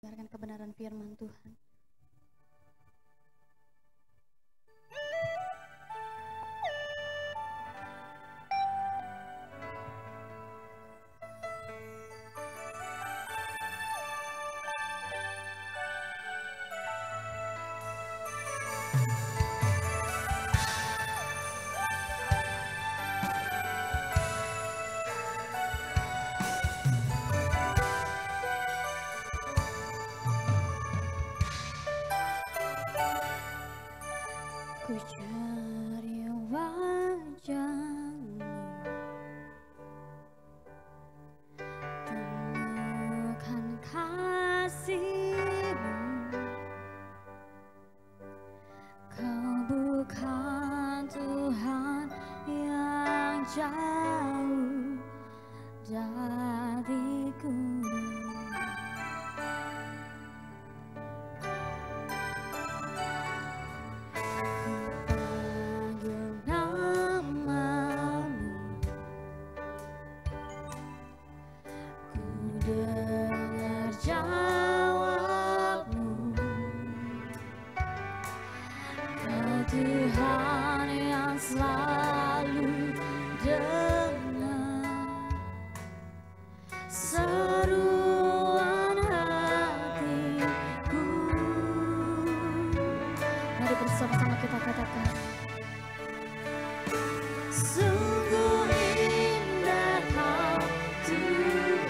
mendengarkan kebenaran firman Tuhan. Ku cari wajah-Mu, temukan kasih-Mu. Kau bukan Tuhan yang jauh dariku. Dengar jawab-Mu, Kau Tuhan yang selalu dengar seruan hatiku. Mari bersama-sama kita katakan, sungguh indah Kau Tuhan,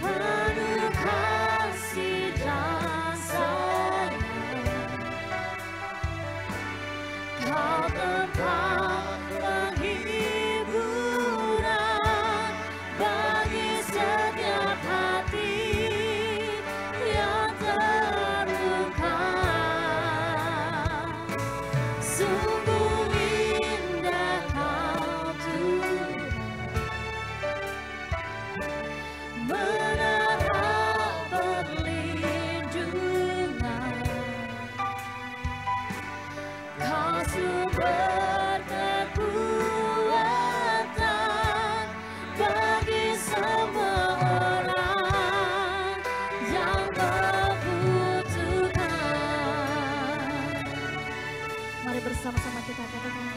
penuh kasih dan sayang. Kau tempat penghiburan bagi setiap hati yang terluka. Sungguh indah Kau Tuhan, menara perlindungan. Kau sumber kekuatan bagi semua orang yang membutuhkan. Mari bersama-sama kita katakan,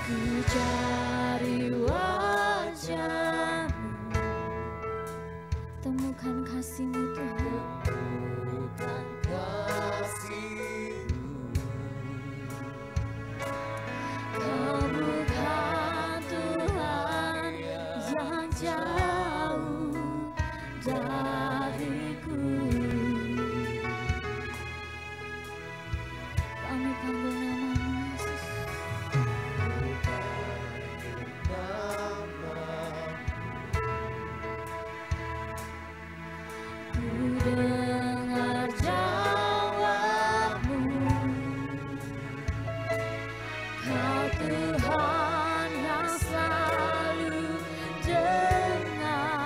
ku cari wajah-Mu, temukan kasih-Mu Tuhan. Temukan kasih-Mu, Kau bukan Tuhan yang jauh dariku. Kami panggil nama-Mu Yesus. Ku dengar jawab-Mu, Kau Tuhan yang selalu dengar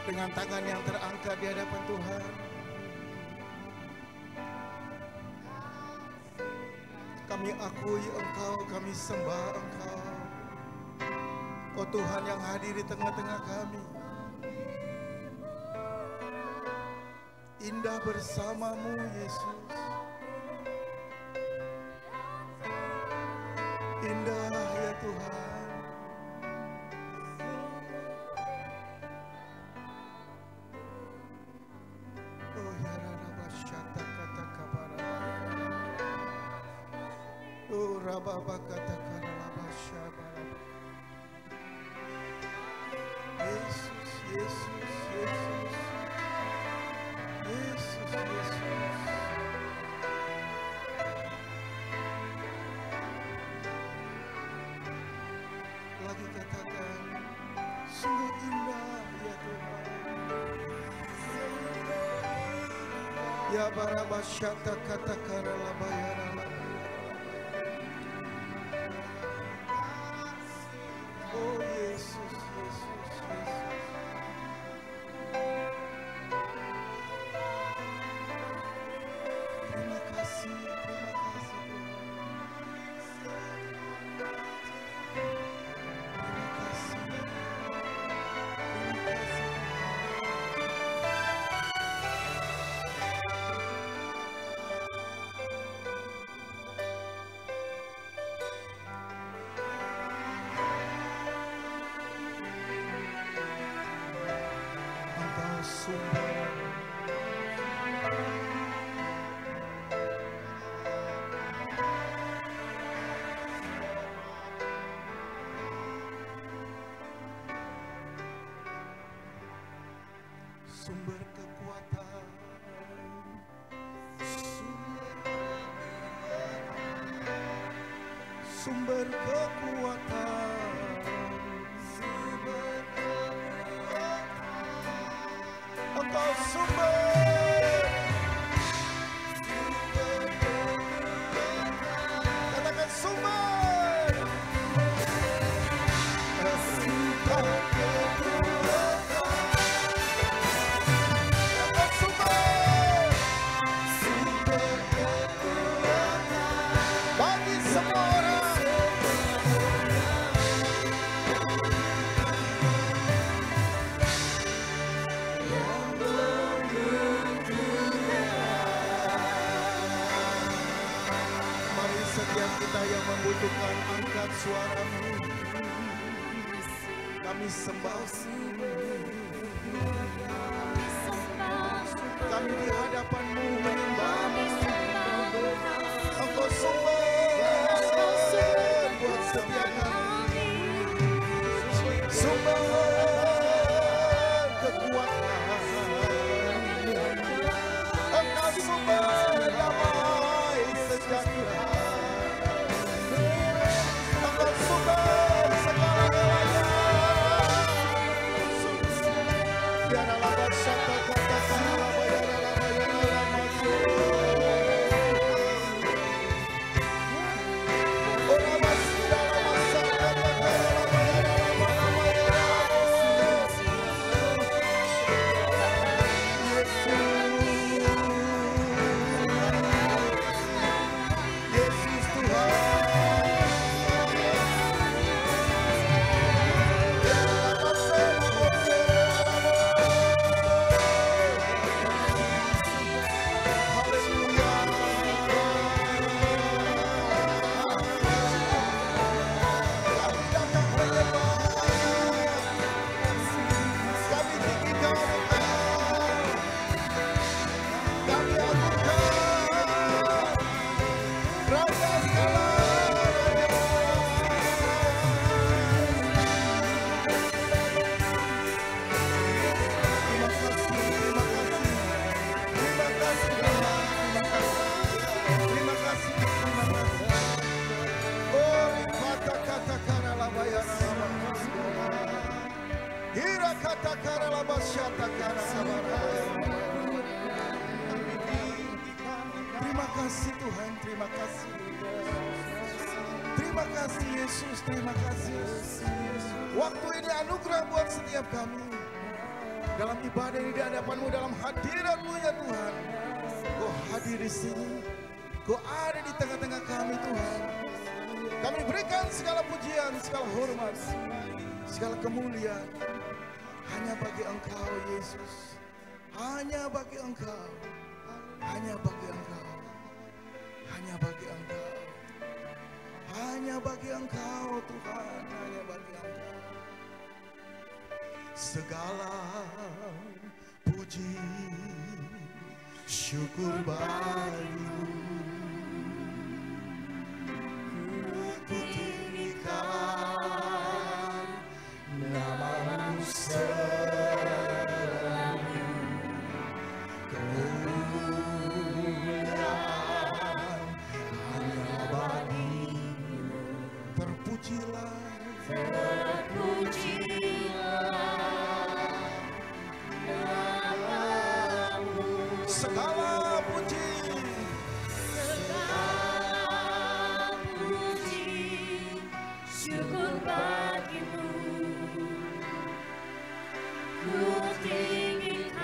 dengan tangan yang terangkat di hadapan Tuhan. Kami akui Engkau, kami sembah Engkau. Oh Tuhan yang hadir di tengah-tengah kami. Indah bersamamu Yesus. Indah ya Tuhan. Oh ya Rabasyata kata kabara. Oh Rababa kata karalabasyaba. Yesus, Yesus, Yesus. Yesus, Yesus. Lagi katakan, sungguh indah ya Tuhan. Ya Barabasyata kata karalabayara. Oh Yesus, Yesus, Yesus. Terima kasih, terima kasih. Terima kasih. Terima kasih. Engkau sumber sumber kekuatan, sumber kekuatan, Engkau sumber, katakan sumber, bagi semua orang. Mari setiap kita yang membutuhkan angkat suaramu. Kami sembah. Kami di hadapanmu menyembahmu. Engkau sumber buat setiap kami. Sumber kekuatan. Engkau sumber damai sejahtera. Engkau sumber segala-galanya. Biarlah bersatu katakan terima kasih Tuhan, terima kasih. Terima kasih Yesus, terima kasih. Waktu ini anugerah buat setiap kami. dalam ibadah ini di hadapan-Mu, dalam hadirat-Mu ya Tuhan. Kau hadir di sini, Kau ada di tengah-tengah kami Tuhan. Kami berikan segala pujian, segala hormat, segala kemuliaan hanya bagi Engkau Yesus. Hanya bagi Engkau, hanya bagi Engkau, hanya bagi Engkau, hanya bagi Engkau Tuhan, hanya bagi Engkau. Segala puji syukur bagi-Mu, ku tinggikan nama-Mu selalu, kemuliaan hanya bagi-Mu. Terpujilah, segala puji syukur bagi-Mu, ku tinggikan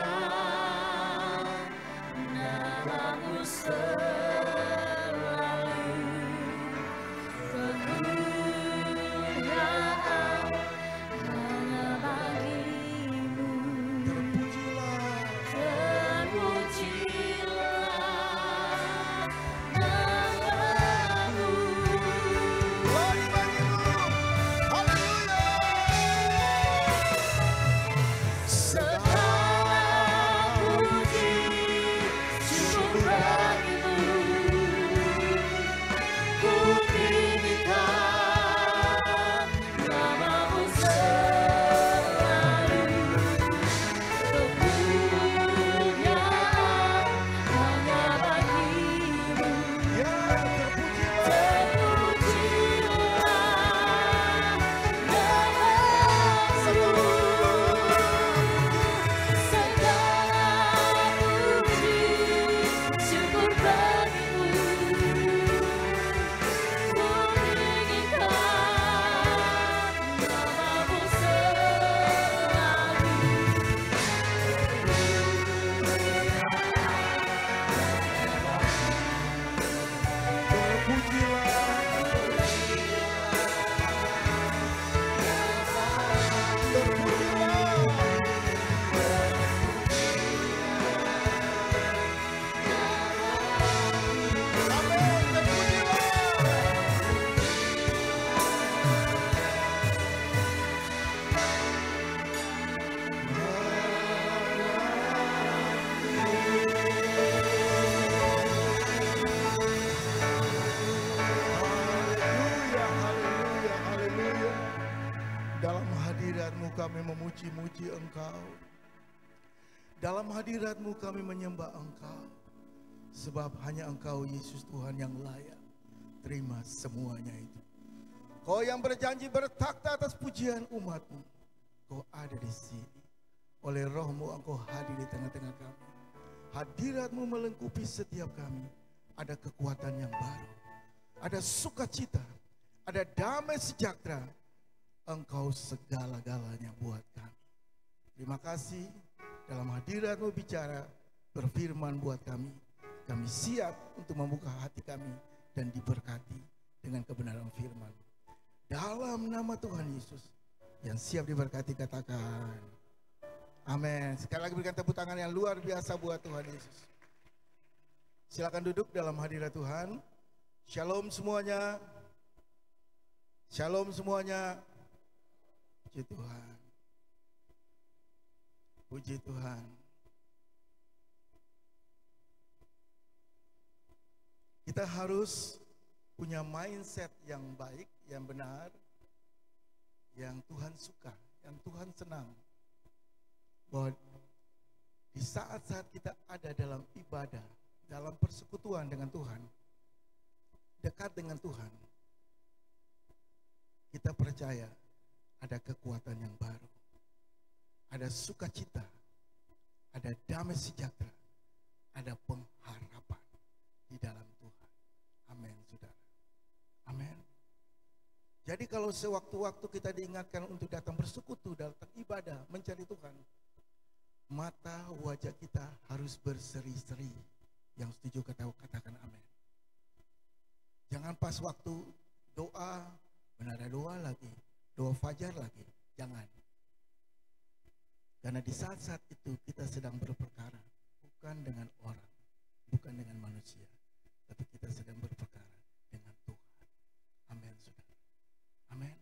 nama-Mu selalu, kemuliaan hanya bagi-Mu. terpujilah, Terpujilah nama-Mu, glory bagi-Mu, haleluya. segala puji syukur bagi-Mu, ku tinggikan nama-Mu selalu, kemuliaan hanya bagi-Mu. Ya, terpujilah, Terpujilah nama-Mu, segala puji syukur bagi-Mu, ku tinggikan nama-Mu selalu, haleluya, haleluya, haleluya. Dalam hadirat-Mu kami memuji-muji Engkau. Dalam hadirat-Mu kami menyembah Engkau. Sebab hanya Engkau Yesus Tuhan yang layak terima semuanya itu. Kau yang berjanji bertakhta atas pujian umat-Mu. Kau ada di sini. Oleh Roh-Mu Engkau hadir di tengah-tengah kami. Hadirat-Mu melengkapi setiap kami. Ada kekuatan yang baru. Ada sukacita. Ada damai sejahtera. Engkau segala-galanya buat kami. Terima kasih. Dalam hadirat-Mu bicara, berfirman buat kami. Kami siap untuk membuka hati kami dan diberkati dengan kebenaran firman. Dalam nama Tuhan Yesus yang siap diberkati katakan amin. Sekali lagi berikan tepuk tangan yang luar biasa buat Tuhan Yesus. Silakan duduk dalam hadirat Tuhan. Shalom semuanya. Shalom semuanya. Puji Tuhan. Puji Tuhan. Kita harus punya mindset yang baik, yang benar, yang Tuhan suka, yang Tuhan senang. Bahwa di saat-saat kita ada dalam ibadah, dalam persekutuan dengan Tuhan, dekat dengan Tuhan, kita percaya ada kekuatan yang baru, ada sukacita, ada damai sejahtera, ada pengharapan di dalam Tuhan. Amin, saudara. Amin. Jadi kalau sewaktu-waktu kita diingatkan untuk datang bersekutu, datang ibadah, mencari Tuhan, mata wajah kita harus berseri-seri. Yang setuju katakan amin. Jangan pas waktu doa, menada doa lagi, doa fajar lagi, jangan. Karena di saat-saat itu kita sedang berperkara, bukan dengan orang, bukan dengan manusia, tapi kita sedang berperkara dengan Tuhan. Amin, saudara. Amin.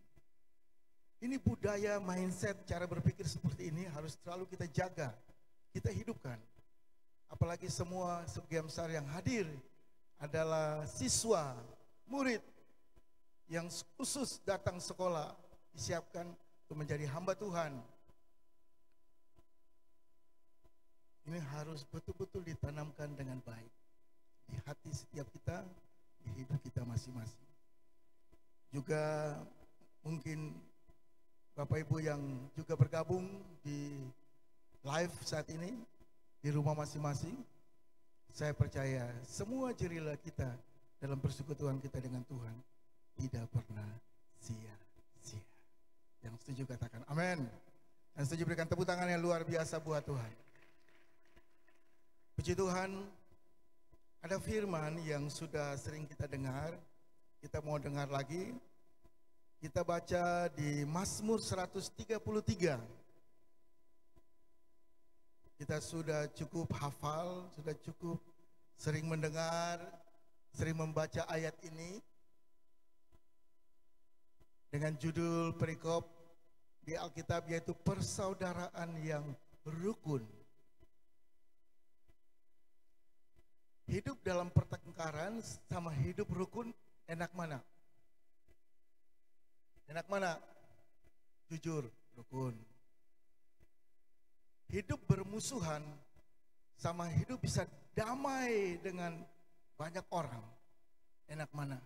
Ini budaya, mindset, cara berpikir seperti ini harus selalu kita jaga, kita hidupkan. Apalagi semua sebagian besar yang hadir adalah siswa, murid yang khusus datang sekolah, disiapkan untuk menjadi hamba Tuhan. Ini harus betul-betul ditanamkan dengan baik di hati setiap kita, di hidup kita masing-masing. Juga mungkin Bapak Ibu yang juga bergabung di live saat ini di rumah masing-masing, saya percaya semua jerila kita dalam persekutuan kita dengan Tuhan tidak pernah sia-sia. Yang setuju katakan amin. Yang setuju berikan tepuk tangan yang luar biasa buat Tuhan. Puji Tuhan, ada firman yang sudah sering kita dengar, kita mau dengar lagi. Kita baca di Mazmur 133. Kita sudah cukup hafal, sudah cukup sering mendengar, sering membaca ayat ini. Dengan judul perikop di Alkitab yaitu persaudaraan yang rukun. Hidup dalam pertengkaran sama hidup rukun enak mana? Enak mana? Jujur, rukun. Hidup bermusuhan sama hidup bisa damai dengan banyak orang. Enak mana?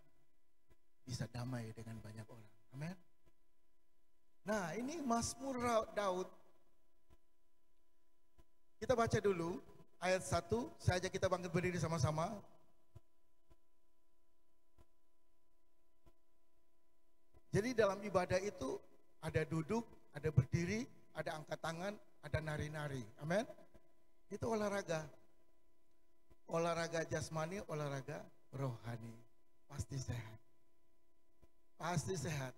Bisa damai dengan banyak orang. Amin. Nah, ini Mazmur Daud. Kita baca dulu ayat 1, saya ajak kita bangkit berdiri sama-sama. Jadi dalam ibadah itu ada duduk, ada berdiri, ada angkat tangan, ada nari-nari. Amin. Itu olahraga. Olahraga jasmani, olahraga rohani. Pasti sehat. Pasti sehat.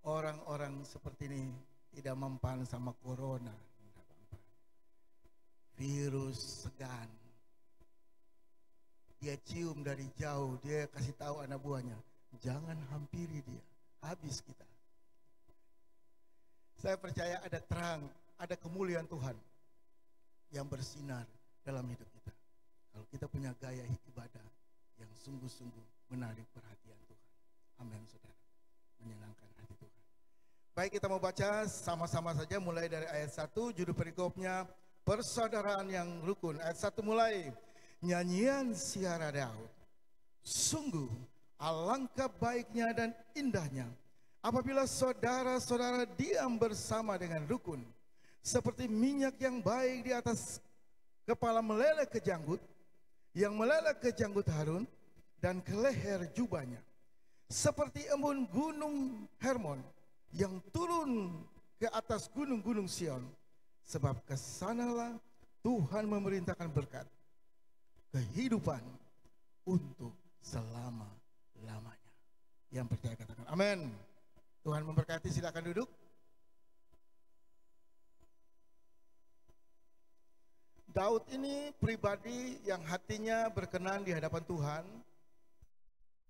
Orang-orang seperti ini tidak mempan sama corona. Virus segan. Dia cium dari jauh, dia kasih tahu anak buahnya, jangan hampiri dia, habis kita. Saya percaya ada terang, ada kemuliaan Tuhan yang bersinar dalam hidup kita. Kalau kita punya gaya ibadah yang sungguh-sungguh menarik perhatian Tuhan. Amin, saudara. Menyenangkan hati Tuhan. Baik, kita mau baca sama-sama saja mulai dari ayat 1, judul perikopnya persaudaraan yang rukun. Ayat 1 mulai. Nyanyian siara Daud. Sungguh alangkah baiknya dan indahnya apabila saudara-saudara diam bersama dengan rukun. Seperti minyak yang baik di atas kepala meleleh ke janggut, yang meleleh ke janggut Harun dan ke leher jubahnya. Seperti embun gunung Hermon yang turun ke atas gunung-gunung Sion. Sebab kesanalah Tuhan memerintahkan berkat, kehidupan untuk selama-lamanya. Yang percaya katakan amin. Tuhan memberkati, silakan duduk. Daud ini pribadi yang hatinya berkenan di hadapan Tuhan.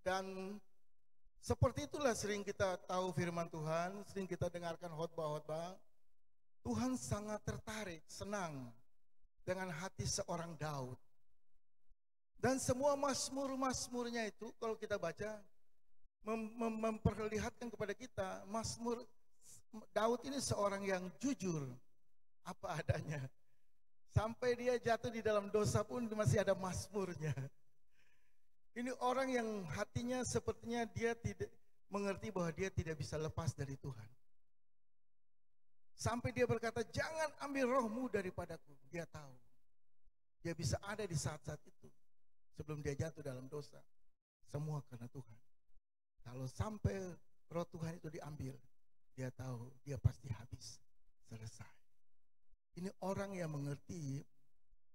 Dan seperti itulah sering kita tahu firman Tuhan, sering kita dengarkan khotbah-khotbah. Tuhan sangat tertarik, senang dengan hati seorang Daud. Dan semua mazmur-mazmurnya itu kalau kita baca memperlihatkan kepada kita mazmur Daud ini seorang yang jujur apa adanya. Sampai dia jatuh di dalam dosa pun masih ada mazmurnya. Ini orang yang hatinya sepertinya dia tidak mengerti bahwa dia tidak bisa lepas dari Tuhan. Sampai dia berkata, jangan ambil rohmu daripadaku. Dia tahu. Dia bisa ada di saat-saat itu. Sebelum dia jatuh dalam dosa. Semua karena Tuhan. Kalau sampai roh Tuhan itu diambil, dia tahu dia pasti habis. Selesai. Ini orang yang mengerti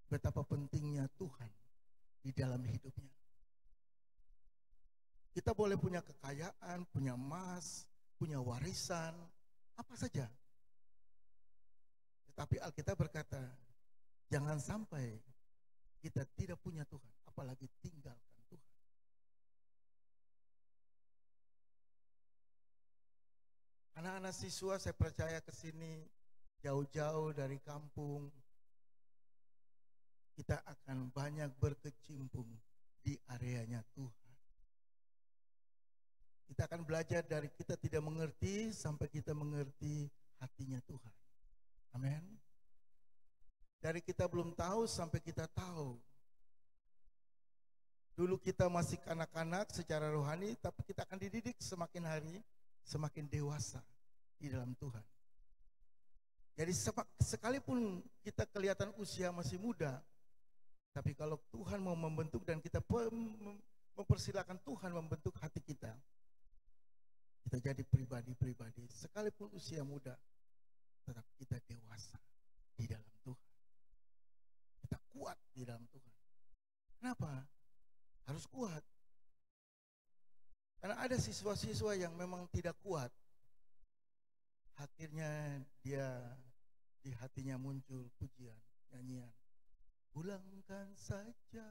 betapa pentingnya Tuhan di dalam hidupnya. Kita boleh punya kekayaan, punya emas, punya warisan, apa saja. Tetapi Alkitab berkata, jangan sampai kita tidak punya Tuhan, apalagi tinggalkan Tuhan. Anak-anak siswa saya percaya ke sini jauh-jauh dari kampung, kita akan banyak berkecimpung di areanya Tuhan. Kita akan belajar dari kita tidak mengerti sampai kita mengerti hatinya Tuhan. Amin. Dari kita belum tahu sampai kita tahu. Dulu kita masih kanak-kanak secara rohani, tapi kita akan dididik semakin hari, semakin dewasa di dalam Tuhan. Jadi sekalipun kita kelihatan usia masih muda, tapi kalau Tuhan mau membentuk dan kita mempersilakan Tuhan membentuk hati kita, kita jadi pribadi-pribadi, sekalipun usia muda, tetap kita dewasa di dalam Tuhan. Kita kuat di dalam Tuhan. Kenapa? Harus kuat. Karena ada siswa-siswa yang memang tidak kuat. Akhirnya dia di hatinya muncul pujian, nyanyian. Pulangkan saja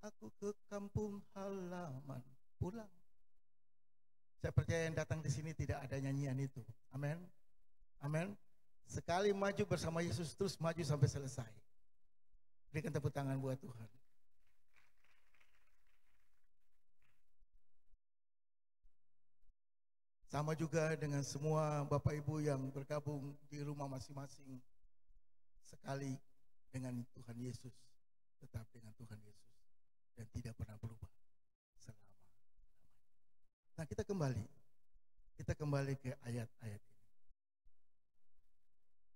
aku ke kampung halaman. Pulang. Saya percaya yang datang di sini tidak ada nyanyian itu. Amin. Amin. Sekali maju bersama Yesus, terus maju sampai selesai. Berikan tepuk tangan buat Tuhan. Sama juga dengan semua Bapak Ibu yang bergabung di rumah masing-masing. Sekali dengan Tuhan Yesus, tetap dengan Tuhan Yesus. Dan tidak pernah berubah selama-lamanya. Nah, kita kembali ke ayat-ayat ini.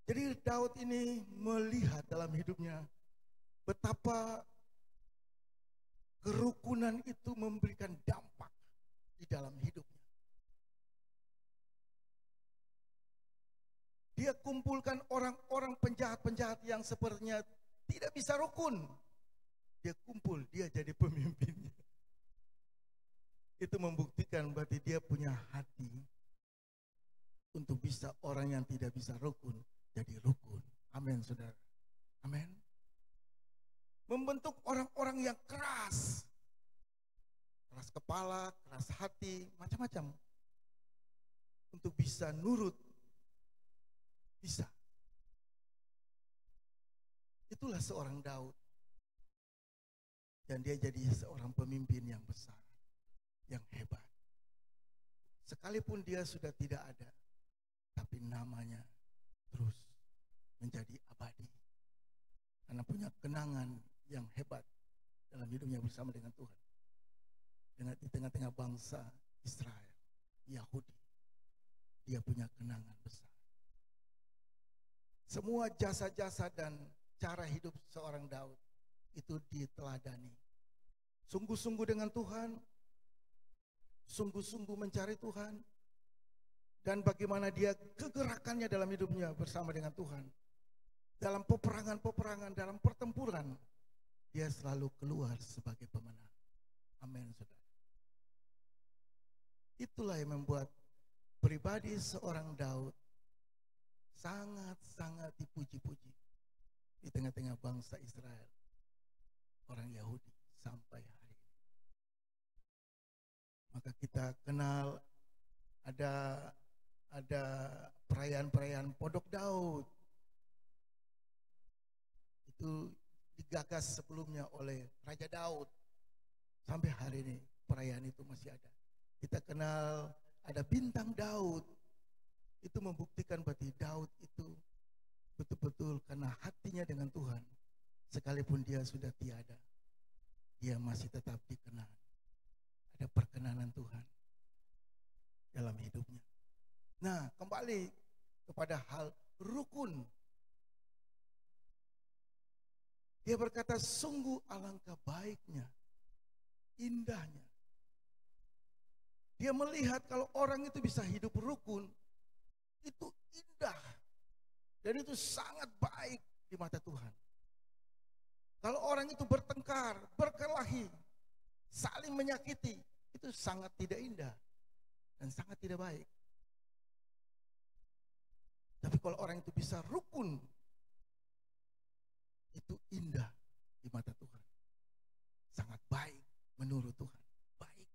Jadi Daud ini melihat dalam hidupnya betapa kerukunan itu memberikan dampak di dalam hidupnya. Dia kumpulkan orang-orang penjahat-penjahat yang sepertinya tidak bisa rukun. Dia kumpul, dia jadi pemimpinnya. Itu membuktikan berarti dia punya hati untuk bisa orang yang tidak bisa rukun jadi rukun. Amin, saudara. Amin. Membentuk orang-orang yang keras. Keras kepala, keras hati, macam-macam. Untuk bisa nurut. Bisa. Itulah seorang Daud. Dan dia jadi seorang pemimpin yang besar, yang hebat. Sekalipun dia sudah tidak ada, tapi namanya terus menjadi abadi. Karena punya kenangan yang hebat dalam hidupnya bersama dengan Tuhan. Di tengah-tengah bangsa Israel, Yahudi, dia punya kenangan besar. Semua jasa-jasa dan cara hidup seorang Daud itu diteladani. Sungguh-sungguh dengan Tuhan, sungguh-sungguh mencari Tuhan, dan bagaimana dia kegerakannya dalam hidupnya bersama dengan Tuhan. Dalam peperangan-peperangan, dalam pertempuran, dia selalu keluar sebagai pemenang. Amin, saudara. Itulah yang membuat pribadi seorang Daud sangat-sangat dipuji-puji di tengah-tengah bangsa Israel, orang Yahudi sampai hari ini. Maka kita kenal ada perayaan-perayaan Podok Daud. Itu digagas sebelumnya oleh Raja Daud. Sampai hari ini perayaan itu masih ada. Kita kenal ada bintang Daud. Itu membuktikan berarti Daud itu betul-betul karena hatinya dengan Tuhan. Sekalipun dia sudah tiada, dia masih tetap dikenal. Ada perkenanan Tuhan dalam hidupnya. Nah, kembali kepada hal rukun. Dia berkata, sungguh alangkah baiknya, indahnya. Dia melihat kalau orang itu bisa hidup rukun, itu indah. Dan Dan itu sangat baik di mata Tuhan. Kalau orang itu bertengkar, berkelahi, saling menyakiti, itu sangat tidak indah dan sangat tidak baik. Tapi kalau orang itu bisa rukun, itu indah di mata Tuhan. Sangat baik menurut Tuhan. Baik.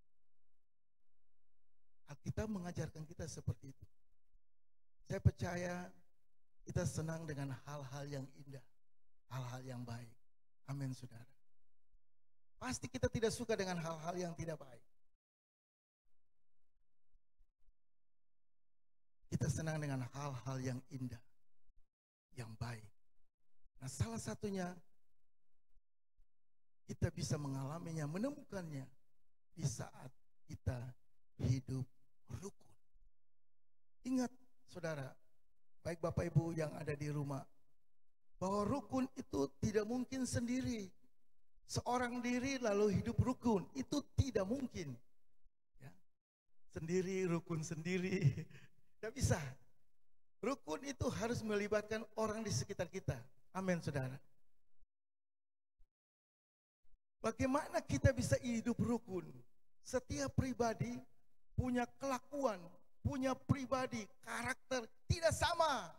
Alkitab mengajarkan kita seperti itu. Saya percaya kita senang dengan hal-hal yang indah, hal-hal yang baik. Amin, saudara. Pasti kita tidak suka dengan hal-hal yang tidak baik. Kita senang dengan hal-hal yang indah, yang baik. Nah, salah satunya kita bisa mengalaminya, menemukannya di saat kita hidup rukun. Ingat, saudara, baik Bapak Ibu yang ada di rumah, bahwa rukun itu tidak mungkin sendiri. Seorang diri lalu hidup rukun, itu tidak mungkin. Ya. Sendiri, rukun sendiri, tidak bisa. Rukun itu harus melibatkan orang di sekitar kita. Amin, saudara. Bagaimana kita bisa hidup rukun? Setiap pribadi punya kelakuan, punya pribadi, karakter tidak sama.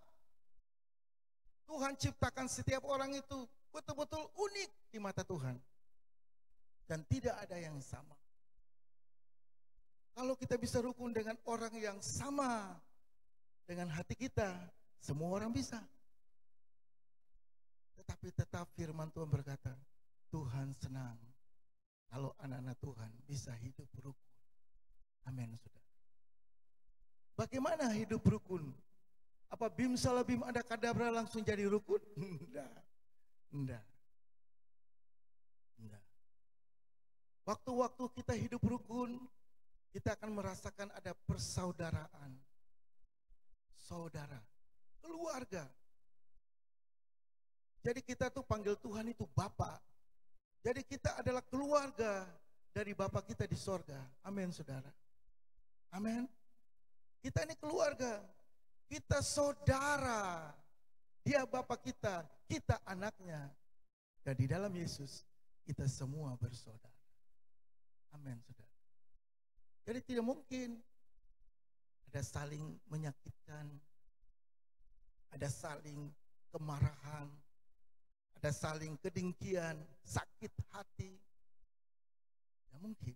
Tuhan ciptakan setiap orang itu betul-betul unik di mata Tuhan. Dan tidak ada yang sama. Kalau kita bisa rukun dengan orang yang sama dengan hati kita, semua orang bisa. Tetapi tetap firman Tuhan berkata, Tuhan senang kalau anak-anak Tuhan bisa hidup rukun. Amin, saudara. Bagaimana hidup rukun? Apa bim salah bim ada kadabra langsung jadi rukun? Enggak. Waktu-waktu kita hidup rukun, kita akan merasakan ada persaudaraan. Saudara, keluarga. Jadi kita tuh panggil Tuhan itu Bapa. Jadi kita adalah keluarga dari Bapa kita di sorga. Amin, saudara. Amin. Kita ini keluarga. Kita saudara. Dia Bapa kita, kita anaknya. Dan di dalam Yesus, kita semua bersaudara. Amin, saudara. Jadi tidak mungkin ada saling menyakitkan, ada saling kemarahan, ada saling kedengkian, sakit hati. Tidak mungkin.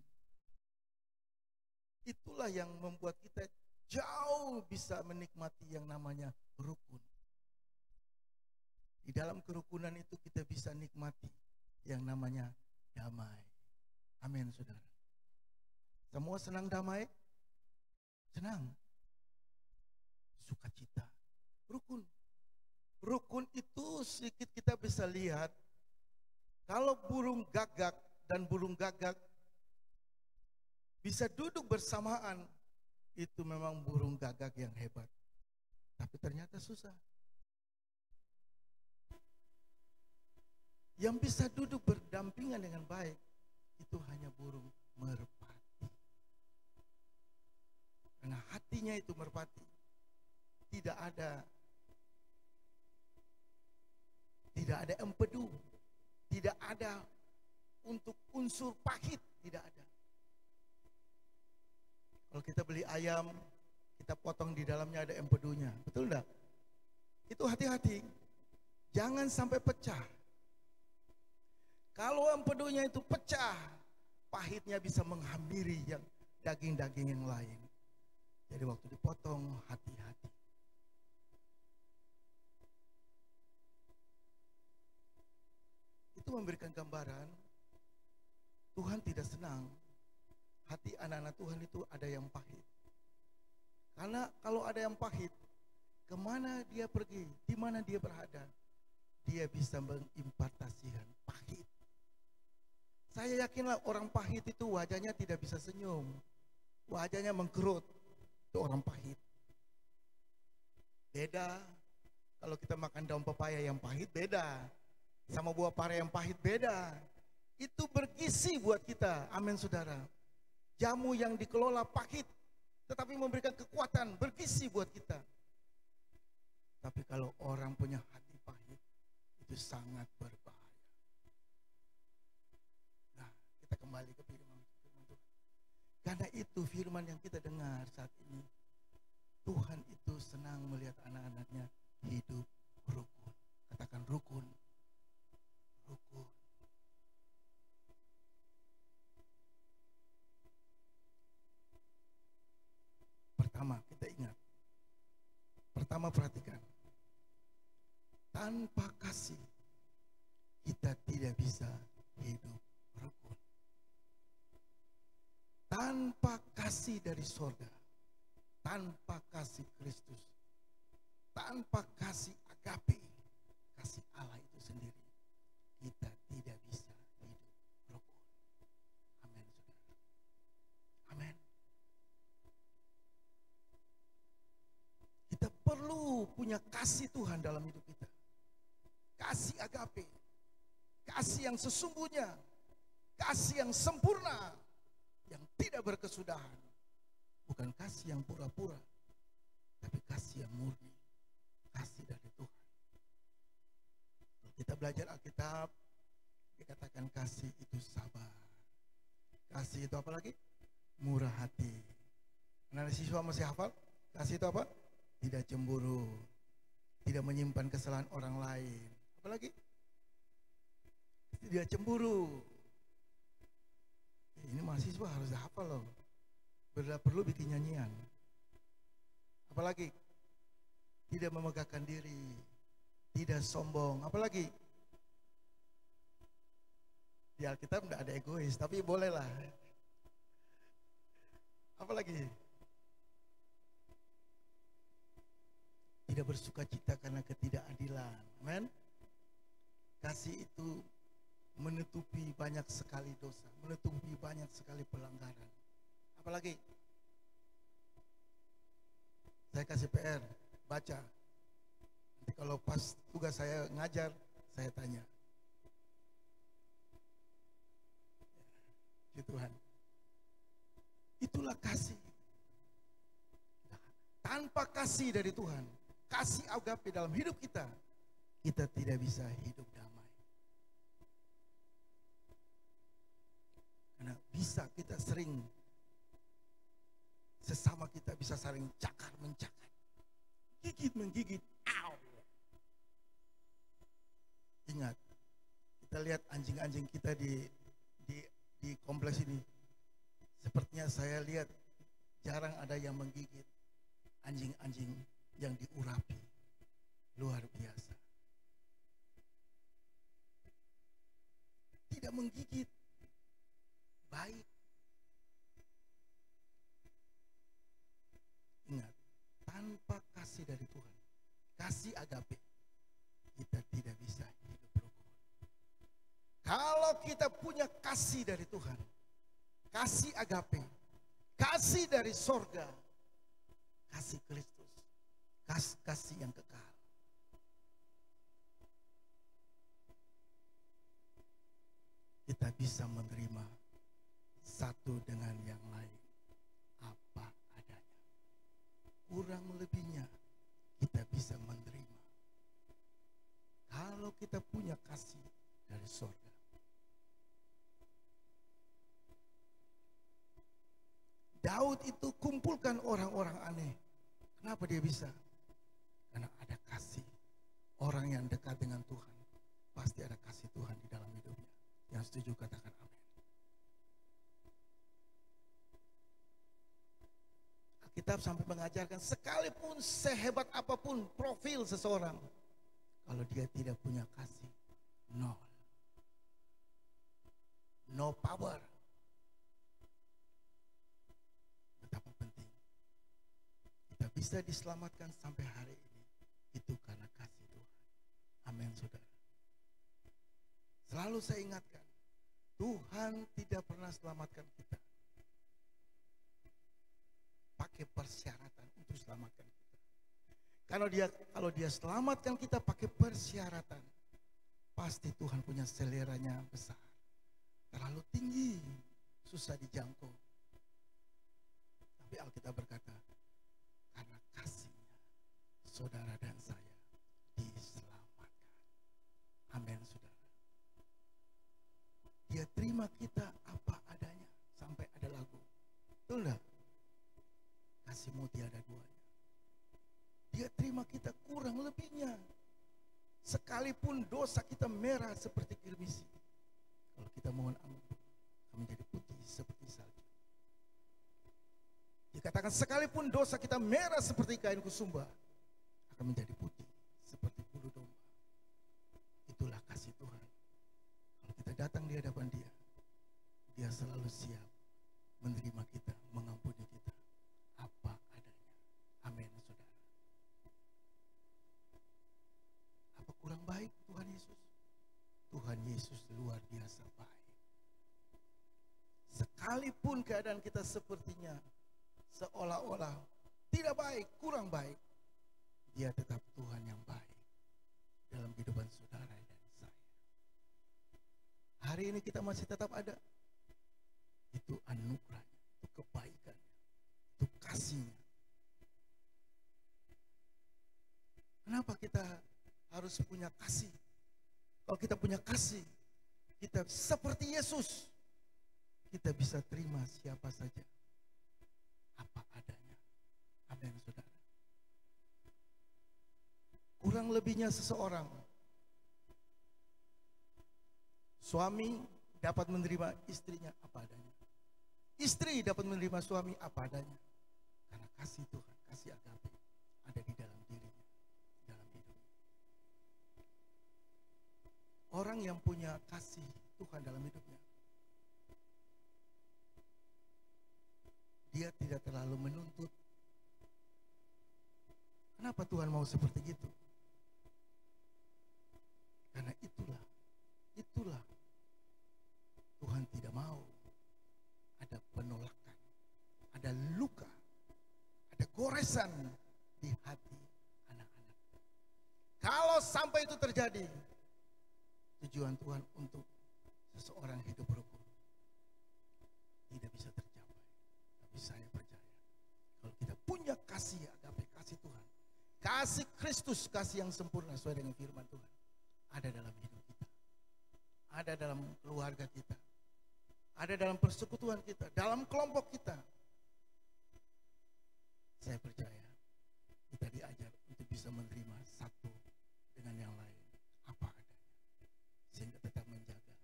Itulah yang membuat kita jauh bisa menikmati yang namanya rukun. Di dalam kerukunan itu kita bisa nikmati yang namanya damai. Amin, saudara. Semua senang damai? Senang. Sukacita. Rukun. Rukun itu sedikit kita bisa lihat. Kalau burung gagak dan burung gagak bisa duduk bersamaan, itu memang burung gagak yang hebat. Tapi ternyata susah. Yang bisa duduk berdampingan dengan baik, itu hanya burung merpati. Karena hatinya itu merpati. Tidak ada empedu, tidak ada untuk unsur pahit, tidak ada. Kalau kita beli ayam, kita potong di dalamnya ada empedunya, betul enggak? Itu hati-hati, jangan sampai pecah. Kalau empedunya itu pecah, pahitnya bisa menghampiri yang daging-daging yang lain. Jadi waktu dipotong, hati-hati. Itu memberikan gambaran Tuhan tidak senang hati anak-anak Tuhan itu ada yang pahit. Karena kalau ada yang pahit, kemana dia pergi, di mana dia berada, dia bisa mengimpartasikan pahit. Saya yakinlah orang pahit itu wajahnya tidak bisa senyum, wajahnya mengkerut, itu orang pahit. Beda kalau kita makan daun pepaya yang pahit, beda sama buah pare yang pahit, beda. Itu bergizi buat kita, amin saudara. Jamu yang dikelola pahit, tetapi memberikan kekuatan, bergizi buat kita. Tapi kalau orang punya hati pahit, itu sangat berbahaya. Nah, kita kembali ke firman Tuhan. Karena itu firman yang kita dengar saat ini, Tuhan itu senang melihat anak-anaknya hidup rukun. Katakan rukun. Rukun. Pertama, kita ingat. Pertama, perhatikan. Tanpa kasih, kita tidak bisa hidup rukun. Tanpa kasih dari sorga, tanpa kasih Kristus, tanpa kasih agape, kasih Allah itu sendiri, kita tidak bisa hidup rukun. Amin, saudara. Amin. Kita perlu punya kasih Tuhan dalam hidup kita. Kasih agape, kasih yang sesungguhnya, kasih yang sempurna, yang tidak berkesudahan. Bukan kasih yang pura-pura, tapi kasih yang murni, kasih dari Tuhan. Kalau kita belajar Alkitab, dikatakan kasih itu sabar. Kasih itu apa lagi? Murah hati. Anak siswa masih hafal? Kasih itu apa? Tidak cemburu, tidak menyimpan kesalahan orang lain. Apalagi? Tidak cemburu. Ini mahasiswa harus hafal loh. Bila perlu bikin nyanyian. Apalagi? Tidak memegahkan diri, tidak sombong. Apalagi? Di Alkitab tidak ada egois, tapi bolehlah. Apalagi? Tidak bersuka cita karena ketidakadilan. Amin. Kasih itu menutupi banyak sekali dosa, menutupi banyak sekali pelanggaran. Apalagi? Saya kasih PR, baca. Nanti kalau pas tugas saya ngajar, saya tanya. Ya Tuhan. Itulah kasih. Tanpa kasih dari Tuhan, kasih agape dalam hidup kita, kita tidak bisa hidup damai. Karena bisa kita sering, sesama kita bisa saling cakar mencakar, gigit menggigit. Au. Ingat, kita lihat anjing-anjing kita di kompleks ini. Sepertinya saya lihat jarang ada yang menggigit anjing-anjing yang diurapi. Luar biasa. Tidak menggigit. Baik. Ingat, tanpa kasih dari Tuhan, kasih agape, kita tidak bisa hidup rukun. Kalau kita punya kasih dari Tuhan, kasih agape, kasih dari sorga, kasih Kristus, kasih yang kekal, kita bisa menerima satu dengan yang lain apa adanya. Kurang lebihnya kita bisa menerima kalau kita punya kasih dari surga. Daud itu kumpulkan orang-orang aneh. Kenapa dia bisa? Karena ada kasih. Orang yang dekat dengan Tuhan pasti ada kasih Tuhan di dalam hidupnya. Yang setuju katakan amin. Alkitab sampai mengajarkan sekalipun sehebat apapun profil seseorang, kalau dia tidak punya kasih, nol. No power. Betapa penting. Kita bisa diselamatkan sampai hari ini, itu karena kasih Tuhan. Amin, saudara. Selalu saya ingatkan, Tuhan tidak pernah selamatkan kita pakai persyaratan untuk selamatkan kita. Kalau dia selamatkan kita pakai persyaratan, pasti Tuhan punya seleranya besar, terlalu tinggi, susah dijangkau. Tapi Alkitab berkata, karena kasihnya saudara dan saya terima kita apa adanya. Sampai ada lagu. Betul enggak? Kasihmu tiada duanya. Dia terima kita kurang lebihnya. Sekalipun dosa kita merah seperti kirmisi, kalau kita mohon ampun, akan menjadi putih seperti salju. Dikatakan sekalipun dosa kita merah seperti kain kusumba, akan menjadi putih seperti bulu domba. Itulah kasih Tuhan. Kalau kita datang di hadapan Dia, Dia selalu siap menerima kita, mengampuni kita apa adanya. Amin, saudara. Apa kurang baik Tuhan Yesus? Tuhan Yesus luar biasa baik. Sekalipun keadaan kita sepertinya seolah-olah tidak baik, kurang baik, Dia tetap Tuhan yang baik dalam kehidupan saudara dan saya. Hari ini kita masih tetap ada. Itu anugerahnya, itu kebaikannya, itu kasihnya. Kenapa kita harus punya kasih? Kalau kita punya kasih, kita seperti Yesus, kita bisa terima siapa saja, apa adanya. Amin, saudara. Kurang lebihnya seseorang, suami dapat menerima istrinya apa adanya. Istri dapat menerima suami apa adanya. Karena kasih Tuhan, kasih agape ada di dalam dirinya, dalam hidupnya. Orang yang punya kasih Tuhan dalam hidupnya, dia tidak terlalu menuntut. Kenapa Tuhan mau seperti itu? Karena itulah Tuhan tidak mau ada penolakan, ada luka, ada goresan di hati anak-anak. Kalau sampai itu terjadi, tujuan Tuhan untuk seseorang hidup rukun tidak bisa tercapai. Tapi saya percaya, kalau kita punya kasih agape, kasih Tuhan, kasih Kristus, kasih yang sempurna sesuai dengan firman Tuhan, ada dalam hidup kita, ada dalam keluarga kita, ada dalam persekutuan kita, dalam kelompok kita. Saya percaya kita diajar untuk bisa menerima satu dengan yang lain apa adanya, sehingga tetap menjaga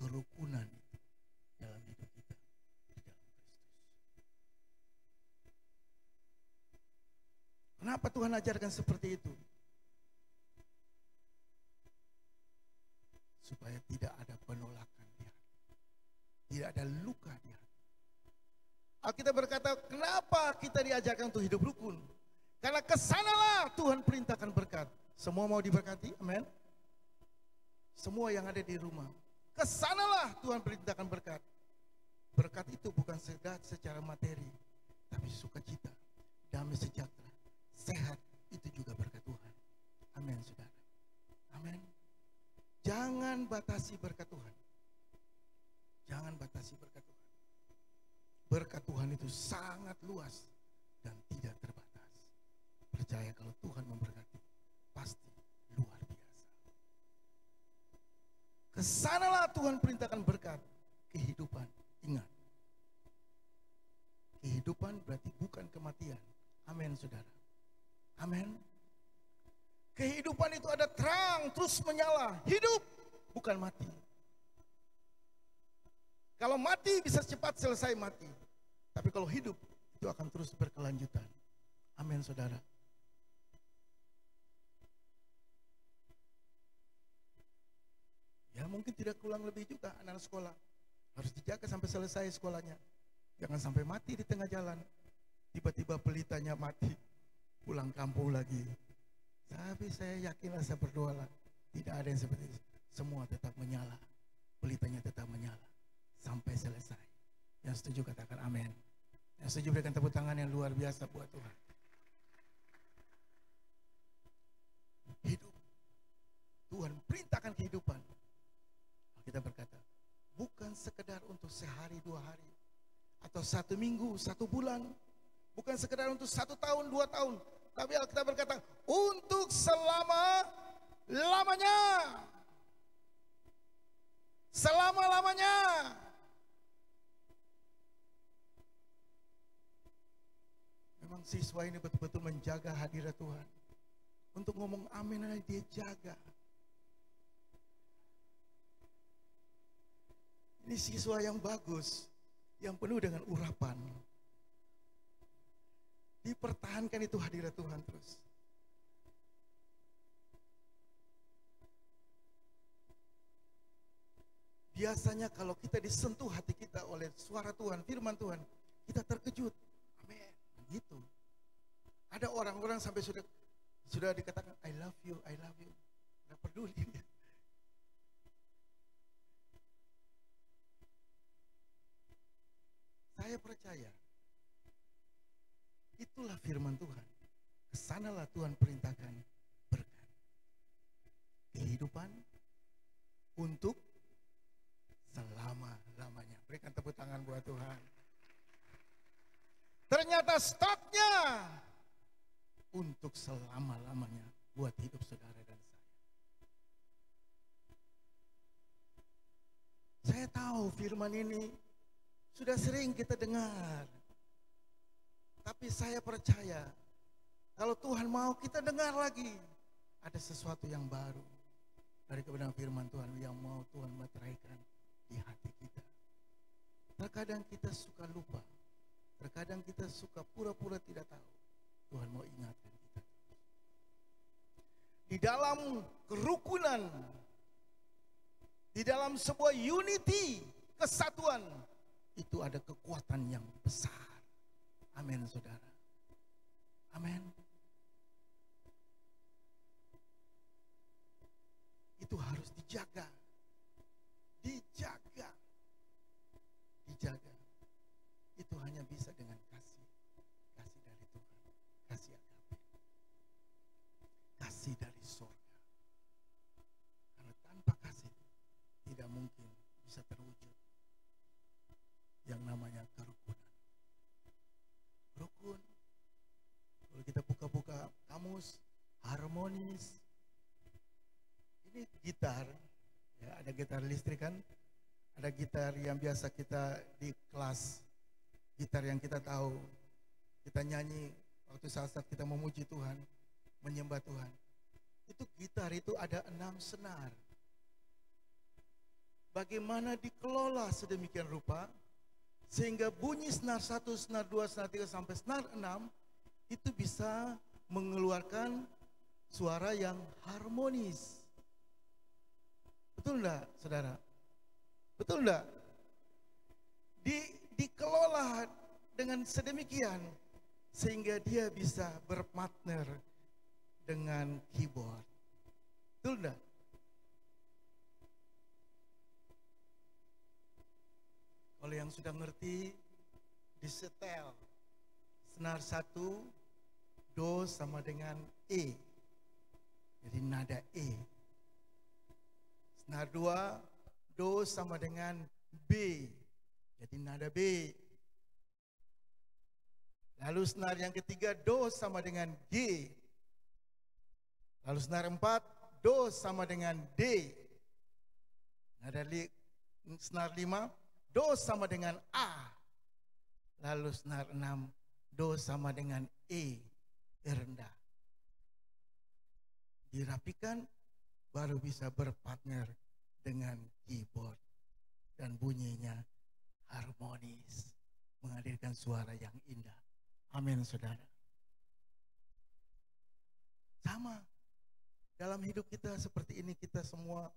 kerukunan itu dalam hidup kita di dalam Kristus. Kenapa Tuhan ajarkan seperti itu? Supaya tidak ada penolakan di hati, tidak ada luka di hati. Alkitab berkata, kenapa kita diajarkan untuk hidup rukun? Karena kesanalah Tuhan perintahkan berkat. Semua mau diberkati, amin. Semua yang ada di rumah, kesanalah Tuhan perintahkan berkat. Berkat itu bukan secara materi, tapi sukacita, damai sejahtera, sehat, itu juga berkat Tuhan. Amin, saudara. Amin. Jangan batasi berkat Tuhan. Jangan batasi berkat Tuhan. Berkat Tuhan itu sangat luas dan tidak terbatas. Percaya kalau Tuhan memberkati, pasti luar biasa. Kesanalah Tuhan perintahkan berkat. Kehidupan, ingat. Kehidupan berarti bukan kematian. Amin, saudara. Amin. Kehidupan itu ada terang, terus menyala. Hidup, bukan mati. Kalau mati bisa cepat selesai mati. Tapi kalau hidup, itu akan terus berkelanjutan. Amin, saudara. Ya mungkin tidak kurang lebih juga anak-anak sekolah. Harus dijaga sampai selesai sekolahnya. Jangan sampai mati di tengah jalan. Tiba-tiba pelitanya mati. Pulang kampung lagi. Tapi saya yakinlah, saya berdoalah, tidak ada yang seperti itu. Semua tetap menyala, pelitanya tetap menyala sampai selesai. Yang setuju katakan amin. Yang setuju berikan tepuk tangan yang luar biasa buat Tuhan. Hidup, Tuhan perintahkan kehidupan. Kita berkata, bukan sekedar untuk sehari, 2 hari, atau 1 minggu, 1 bulan, bukan sekedar untuk 1 tahun, 2 tahun. Tapi Alkitab berkata, untuk selama-lamanya. selama-lamanya. Memang siswa ini betul-betul menjaga hadirat Tuhan. Untuk ngomong amin aja dia jaga. Ini siswa yang bagus, yang penuh dengan urapan. Dipertahankan itu hadirat Tuhan terus. Biasanya kalau kita disentuh hati kita oleh suara Tuhan, firman Tuhan, kita terkejut. Amin. Gitu. Ada orang-orang sampai sudah dikatakan I love you, I love you. Nggak peduli. Saya percaya itulah firman Tuhan. Kesanalah Tuhan perintahkan berkat. Kehidupan untuk selama-lamanya. Berikan tepuk tangan buat Tuhan. Ternyata stoknya untuk selama-lamanya buat hidup saudara dan saya. Saya tahu firman ini sudah sering kita dengar. Tapi saya percaya kalau Tuhan mau kita dengar lagi, ada sesuatu yang baru dari kebenaran firman Tuhan yang mau Tuhan materaikan di hati kita. Terkadang kita suka lupa, terkadang kita suka pura-pura tidak tahu. Tuhan mau ingatkan kita. Di dalam kerukunan, di dalam sebuah unity, kesatuan, itu ada kekuatan yang besar. Amin, saudara. Amin. Itu harus dijaga. Dijaga. Dijaga. Itu hanya bisa dengan kasih. Kasih dari Tuhan. Kasih agape. Kasih dari surga. Karena tanpa kasih tidak mungkin bisa terwujud yang namanya kerukunan. Rukun. Kalau kita buka-buka kamus, harmonis. Ini gitar, ya, ada gitar listrik kan, ada gitar yang biasa kita di kelas, gitar yang kita tahu, kita nyanyi waktu saat kita memuji Tuhan, menyembah Tuhan. Itu gitar itu ada 6 senar. Bagaimana dikelola sedemikian rupa, sehingga bunyi senar 1, senar 2, senar 3 sampai senar 6 itu bisa mengeluarkan suara yang harmonis. Betul enggak, saudara? Betul enggak? Dikelola dengan sedemikian sehingga dia bisa berpartner dengan keyboard. Betul enggak? Kalau yang sudah ngerti, disetel. Senar 1, do sama dengan E. Jadi nada E. Senar 2, do sama dengan B. Jadi nada B. Lalu senar yang ketiga, do sama dengan G. Lalu senar 4, do sama dengan D. Senar 5, do sama dengan A. Lalu senar 6, do sama dengan E rendah. Dirapikan baru bisa berpartner dengan keyboard dan bunyinya harmonis, menghadirkan suara yang indah. Amin, saudara. Sama dalam hidup kita seperti ini, kita semua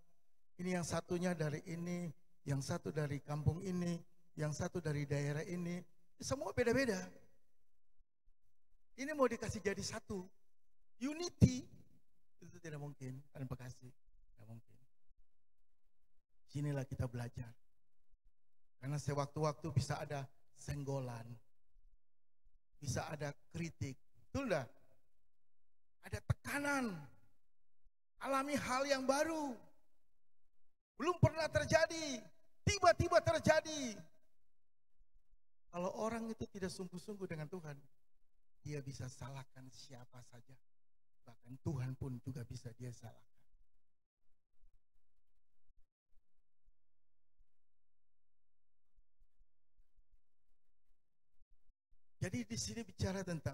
ini, yang satunya dari ini, yang satu dari kampung ini, yang satu dari daerah ini, semua beda-beda. Ini mau dikasih jadi satu, unity, itu tidak mungkin tanpa kasih, tidak mungkin. Sinilah kita belajar, karena sewaktu-waktu bisa ada senggolan, bisa ada kritik, betul enggak? Ada tekanan, alami hal yang baru, belum pernah terjadi, tiba-tiba terjadi. Kalau orang itu tidak sungguh-sungguh dengan Tuhan, dia bisa salahkan siapa saja. Bahkan Tuhan pun juga bisa dia salahkan. Jadi di sini bicara tentang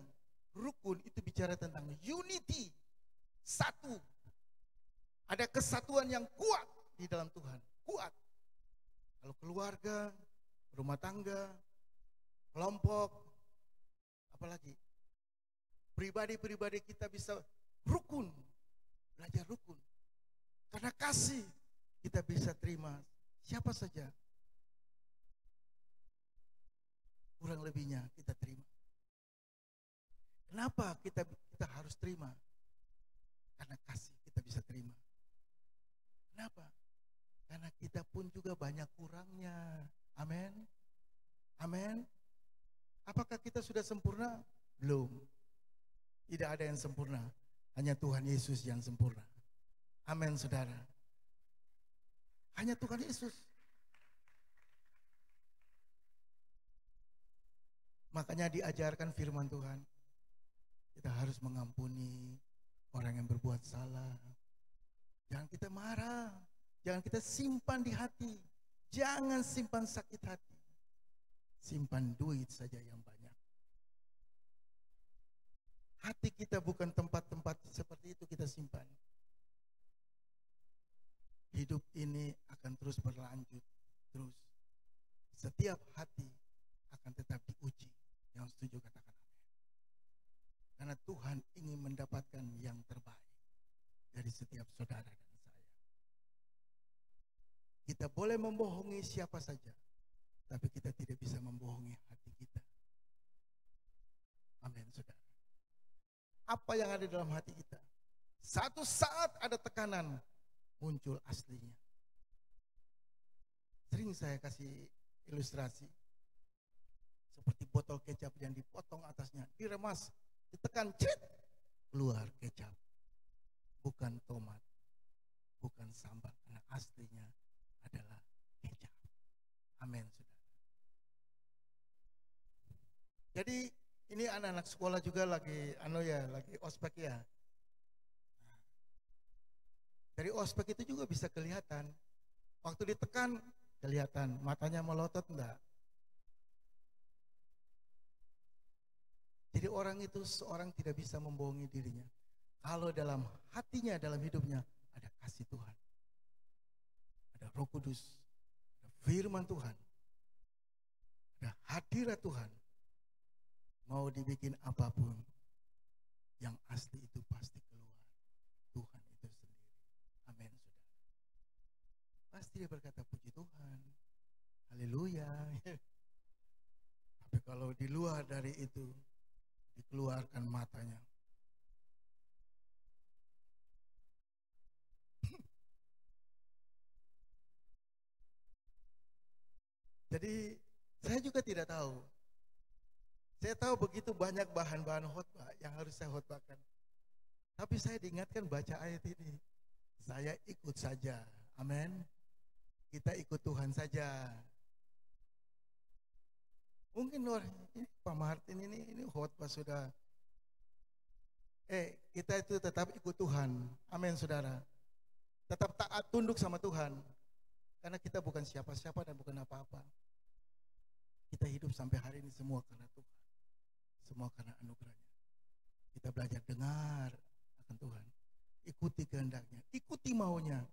rukun, itu bicara tentang unity, satu. Ada kesatuan yang kuat di dalam Tuhan, kuat. Kalau keluarga, rumah tangga, kelompok, apalagi pribadi-pribadi kita bisa rukun, belajar rukun. Karena kasih kita bisa terima siapa saja. Kurang lebihnya kita terima. Kenapa kita harus terima? Karena kasih kita bisa terima. Kenapa? Karena kita pun juga banyak kurangnya. Amin. Amin. Apakah kita sudah sempurna? Belum. Tidak ada yang sempurna. Hanya Tuhan Yesus yang sempurna. Amin, saudara. Hanya Tuhan Yesus. Makanya diajarkan firman Tuhan. Kita harus mengampuni orang yang berbuat salah. Jangan kita marah. Jangan kita simpan di hati. Jangan simpan sakit hati. Simpan duit saja yang banyak. Hati kita bukan tempat-tempat seperti itu kita simpan. Hidup ini akan terus berlanjut. Terus. Setiap hati akan tetap diuji. Yang setuju katakan amin. Karena Tuhan ingin mendapatkan yang terbaik dari setiap saudara dan saya. Kita boleh membohongi siapa saja, tapi kita tidak bisa membohongi hati kita. Amin, saudara. Apa yang ada dalam hati kita? Satu saat ada tekanan, muncul aslinya. Sering saya kasih ilustrasi. Seperti botol kecap yang dipotong atasnya, diremas, ditekan, crit, keluar kecap. Bukan tomat, bukan sambal, karena aslinya adalah kecap. Amin, saudara. Jadi ini anak-anak sekolah juga lagi lagi ospek ya. Dari ospek itu juga bisa kelihatan. Waktu ditekan kelihatan matanya melotot enggak. Jadi orang itu seorang tidak bisa membohongi dirinya. Kalau dalam hatinya, dalam hidupnya ada kasih Tuhan. Ada Roh Kudus, ada firman Tuhan. Ada hadirat Tuhan. Mau dibikin apapun, yang asli itu pasti keluar. Tuhan itu sendiri. Amin, saudara. Pasti dia berkata puji Tuhan. Haleluya. Tapi kalau di luar dari itu, dikeluarkan matanya. Jadi saya juga tidak tahu. Saya tahu begitu banyak bahan-bahan khotbah yang harus saya khotbahkan. Tapi saya diingatkan baca ayat ini. Saya ikut saja. Amin. Kita ikut Tuhan saja. Mungkin ini Pak Martin ini khotbah sudah. Kita itu tetap ikut Tuhan. Amin, saudara. Tetap taat tunduk sama Tuhan. Karena kita bukan siapa-siapa dan bukan apa-apa. Kita hidup sampai hari ini semua karena Tuhan. Semua karena anugerahnya. Kita belajar dengar akan Tuhan. Ikuti kehendaknya. Ikuti maunya.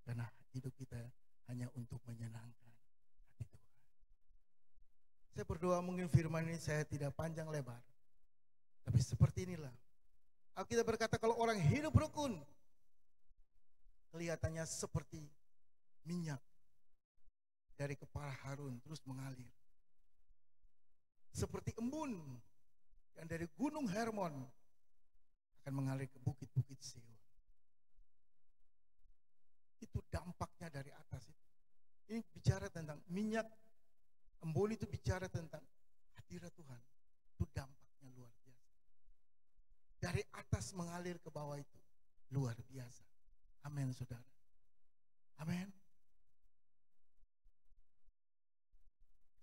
Karena hidup kita hanya untuk menyenangkan hati Tuhan. Saya berdoa mungkin firman ini saya tidak panjang lebar. Tapi seperti inilah. Alkitab berkata kalau orang hidup rukun, kelihatannya seperti minyak dari kepala Harun terus mengalir. Seperti embun yang dari gunung Hermon akan mengalir ke bukit-bukit Sion. Itu dampaknya dari atas itu. Ini bicara tentang minyak. Embun itu bicara tentang hadirat Tuhan. Itu dampaknya luar biasa. Dari atas mengalir ke bawah itu luar biasa. Amin, saudara. Amin.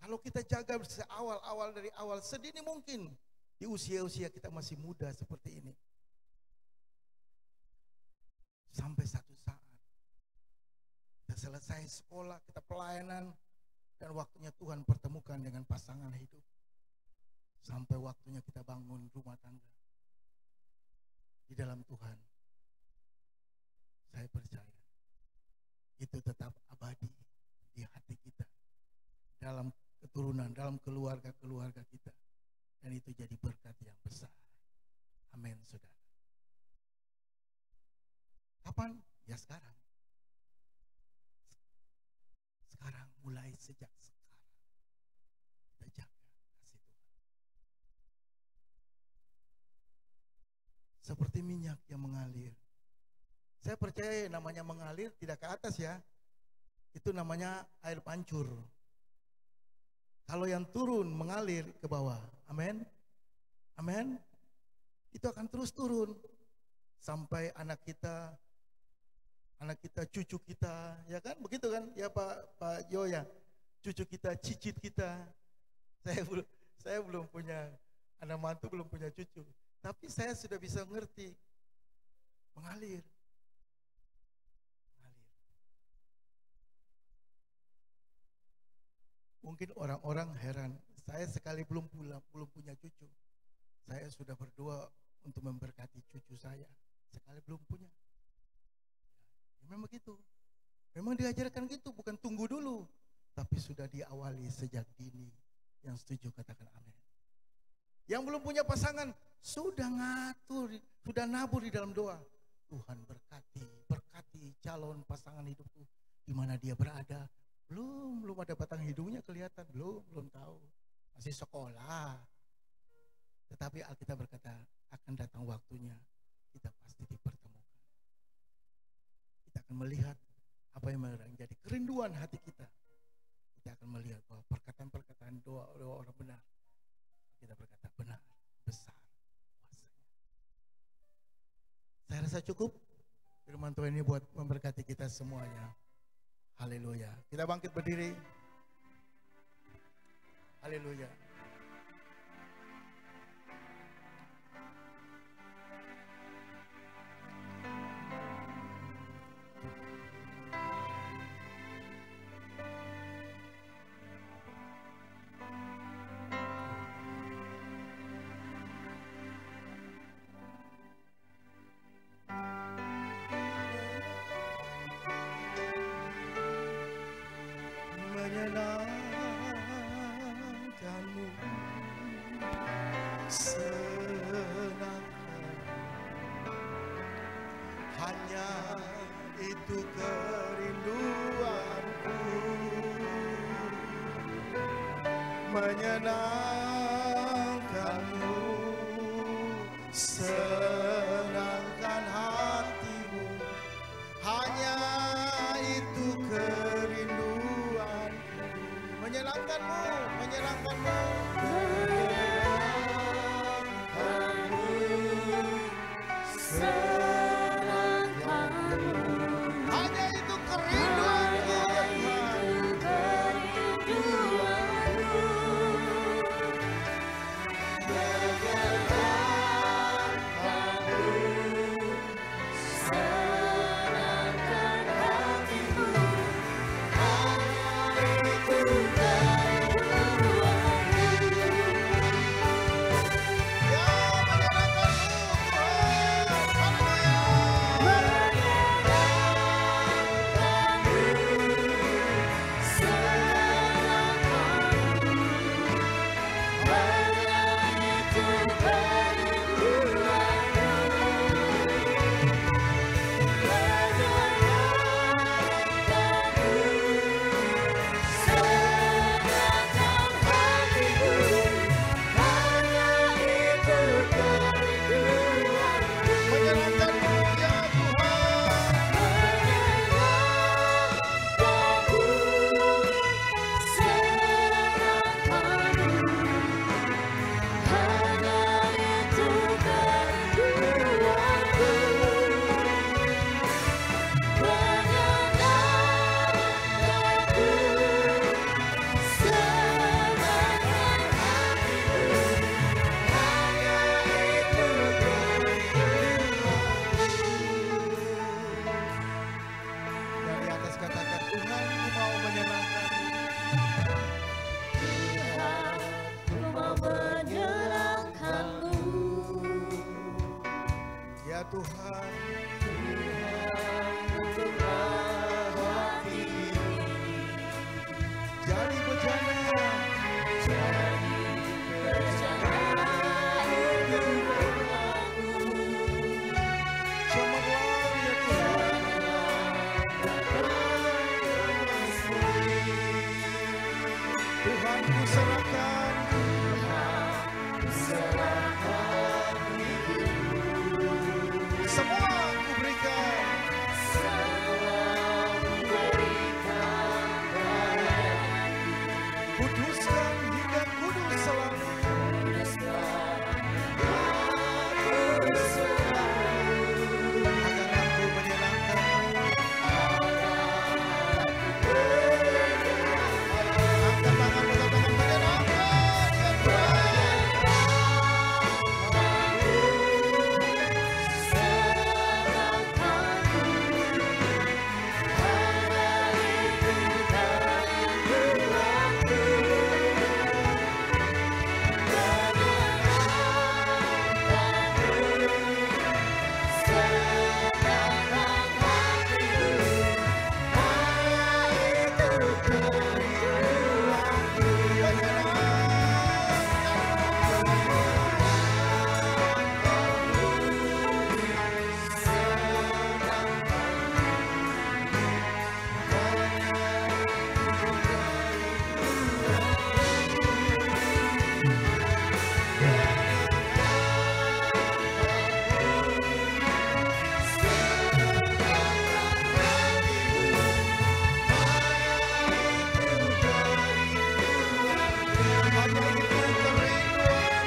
Kalau kita jaga seawal-awal dari awal sedini mungkin di usia-usia kita masih muda seperti ini. Sampai satu saat kita selesai sekolah, kita pelayanan dan waktunya Tuhan pertemukan dengan pasangan hidup. sampai waktunya kita bangun rumah tangga di dalam Tuhan, saya percaya itu tetap abadi di hati kita, dalam keturunan, dalam keluarga-keluarga kita, dan itu jadi berkat yang besar. Amin, saudara. Kapan? Ya sekarang. Sekarang, mulai sejak sekarang kita jaga kasih Tuhan. Seperti minyak yang mengalir. Saya percaya namanya mengalir tidak ke atas ya. Itu namanya air pancur. Kalau yang turun mengalir ke bawah. Amin. Amin. Itu akan terus turun sampai anak kita, cucu kita, ya kan? Begitu kan? Ya Pak Jo ya. Cucu kita, cicit kita. Saya belum punya anak mantu, belum punya cucu. Tapi saya sudah bisa ngerti. Mengalir. Mungkin orang-orang heran, saya sekali belum punya cucu. Saya sudah berdoa untuk memberkati cucu saya, sekali belum punya. Ya, memang begitu. Memang diajarkan gitu, bukan tunggu dulu, tapi sudah diawali sejak dini. Yang setuju katakan amin. Yang belum punya pasangan, sudah ngatur, sudah nabur di dalam doa. Tuhan berkati calon pasangan hidupku, di mana dia berada. Belum ada batang hidungnya kelihatan, belum tahu, masih sekolah. Tetapi Alkitab berkata akan datang waktunya kita pasti dipertemukan. Kita akan melihat apa yang menjadi kerinduan hati kita. Kita akan melihat bahwa perkataan-perkataan doa orang benar. Kita berkata benar, besar kuasanya. Saya rasa cukup firman Tuhan ini buat memberkati kita semuanya. Haleluya. Kita bangkit berdiri. Haleluya. Menyenangkanmu, senangkan, hanya itu kerinduanku. Menyenangkanmu, senangkan hatimu, hanya itu kerinduanku. Menyenangkanmu, hanya itu kerinduanku, Jadi bejana cemerlang ya Tuhan. Tuhan ku serahkan semua ku berikan. Kuduskan hingga kudus selalu. Agar aku menyenangkan. Angkat tangan menyenangkan ya Tuhan. Hanya itu kerinduan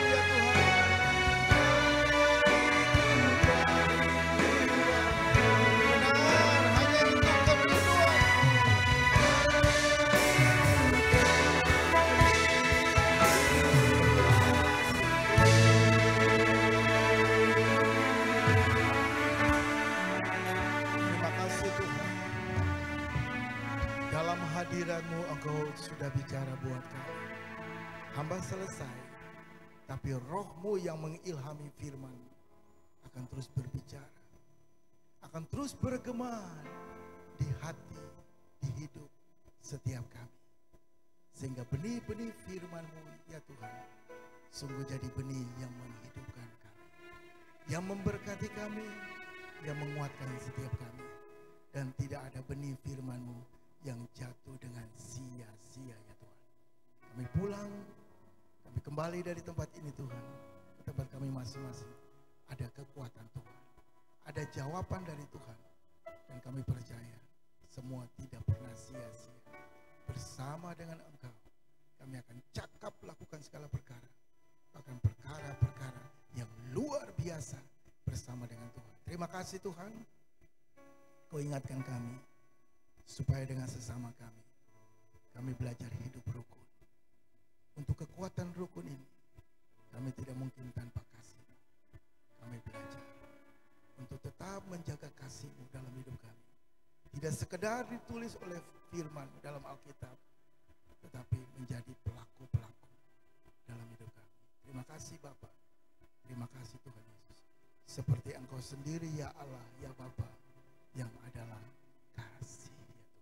ya Tuhan. Benar, hanya itu kerinduan. Terima kasih Tuhan. Dalam hadirat-Mu Engkau sudah bicara buat kami. Hamba selesai, tapi roh-Mu yang mengilhami firman akan terus berbicara, akan terus bergema di hati, di hidup setiap kami. Sehingga benih-benih firman-Mu ya Tuhan, sungguh jadi benih yang menghidupkan kami, yang memberkati kami, yang menguatkan setiap kami. Dan tidak ada benih firman-Mu yang jatuh dengan sia-sia ya Tuhan. Kami pulang, kami kembali dari tempat ini Tuhan, ke tempat kami masing-masing. Ada kekuatan Tuhan, ada jawaban dari Tuhan. Dan kami percaya semua tidak pernah sia-sia. Bersama dengan Engkau, kami akan cakap lakukan segala perkara. Bahkan perkara-perkara yang luar biasa bersama dengan Tuhan. Terima kasih Tuhan, Kau ingatkan kami, supaya dengan sesama kami belajar hidup rukun. Untuk kekuatan rukun ini, kami tidak mungkin tanpa kasih. Kami belajar untuk tetap menjaga kasih-Mu dalam hidup kami. Tidak sekedar ditulis oleh firman dalam Alkitab, tetapi menjadi pelaku-pelaku dalam hidup kami. Terima kasih Bapa. Terima kasih Tuhan Yesus. Seperti Engkau sendiri ya Allah, ya Bapa, yang adalah kasih ya Tuhan.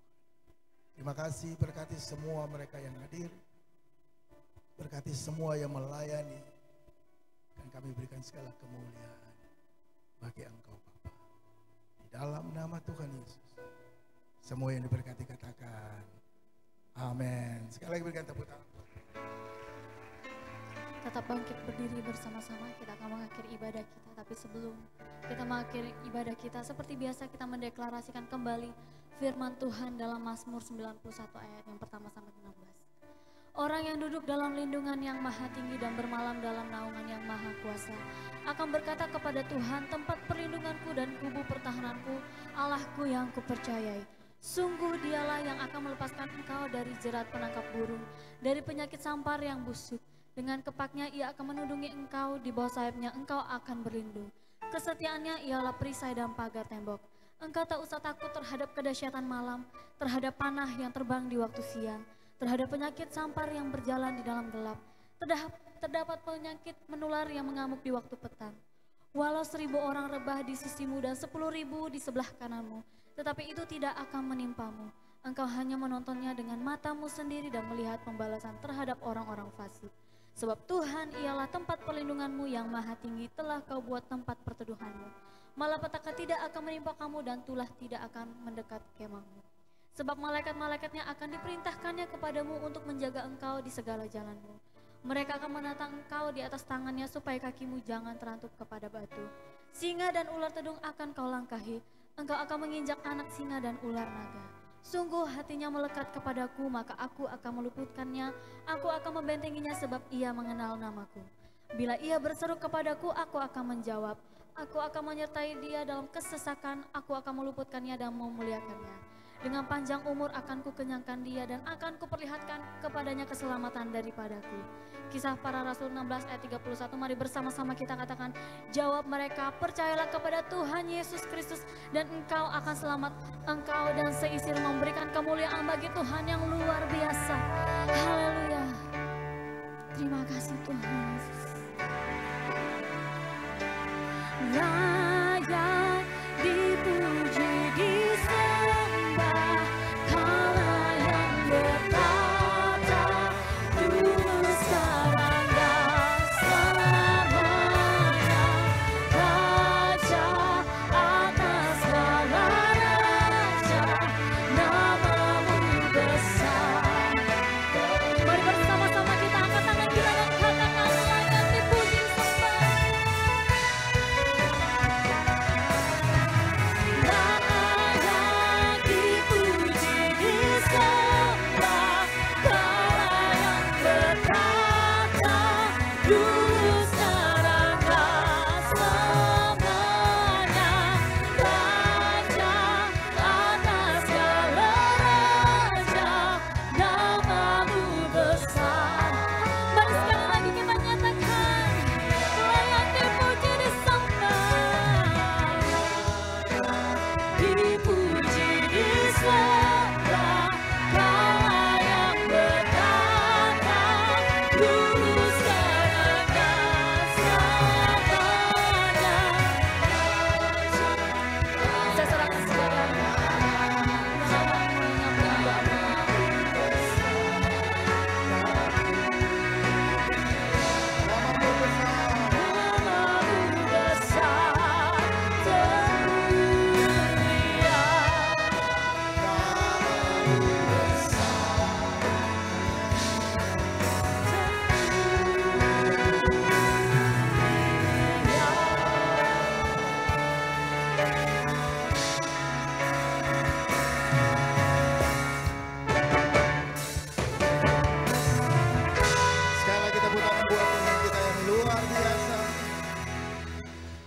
Terima kasih, berkati semua mereka yang hadir. Berkati semua yang melayani. Dan kami berikan segala kemuliaan bagi Engkau Bapa. Di dalam nama Tuhan Yesus. Semua yang diberkati katakan amin. Sekali lagi berikan tepuk tangan. Tetap bangkit berdiri bersama-sama, kita akan mengakhiri ibadah kita. Tapi sebelum kita mengakhiri ibadah kita, seperti biasa kita mendeklarasikan kembali firman Tuhan dalam Mazmur 91 ayat yang pertama sampai 16. Orang yang duduk dalam lindungan yang maha tinggi dan bermalam dalam naungan yang maha kuasa akan berkata kepada Tuhan, tempat perlindunganku dan kubu pertahananku, Allahku yang kupercayai. Sungguh dialah yang akan melepaskan engkau dari jerat penangkap burung, dari penyakit sampar yang busuk. Dengan kepaknya ia akan menundungi engkau, di bawah sayapnya engkau akan berlindung. Kesetiaannya ialah perisai dan pagar tembok. Engkau tak usah takut terhadap kedahsyatan malam, terhadap panah yang terbang di waktu siang, terhadap penyakit sampar yang berjalan di dalam gelap, terdapat penyakit menular yang mengamuk di waktu petang. Walau 1000 orang rebah di sisimu dan 10.000 di sebelah kananmu, tetapi itu tidak akan menimpamu. Engkau hanya menontonnya dengan matamu sendiri dan melihat pembalasan terhadap orang-orang fasik. Sebab Tuhan ialah tempat perlindunganmu, yang maha tinggi telah kau buat tempat perteduhanmu. Malapetaka tidak akan menimpa kamu dan tulah tidak akan mendekat kemahmu. Sebab malaikat-malaikatnya akan diperintahkannya kepadamu untuk menjaga engkau di segala jalanmu. Mereka akan menatang engkau di atas tangannya supaya kakimu jangan terantuk kepada batu. Singa dan ular tedung akan kau langkahi, engkau akan menginjak anak singa dan ular naga. Sungguh hatinya melekat kepadaku, maka aku akan meluputkannya, aku akan membentenginya sebab ia mengenal namaku. Bila ia berseru kepadaku, aku akan menjawab. Aku akan menyertai dia dalam kesesakan, aku akan meluputkannya dan memuliakannya. Dengan panjang umur akan kukenyangkan dia dan akan kuperlihatkan kepadanya keselamatan daripadaku. Kisah Para Rasul 16 ayat 31, mari bersama-sama kita katakan, jawab mereka, percayalah kepada Tuhan Yesus Kristus dan engkau akan selamat, engkau dan seisi rumah memberikan kemuliaan bagi Tuhan yang luar biasa. Haleluya. Terima kasih Tuhan Yesus. Layak dipuji, disembah, Kaulah yang bertata, dulu sekarang dan selamanya. Raja atas segala raja, namamu besar. Mari bersama-sama kita angkat tangan kita dan katakan, layak dipuji, disembah.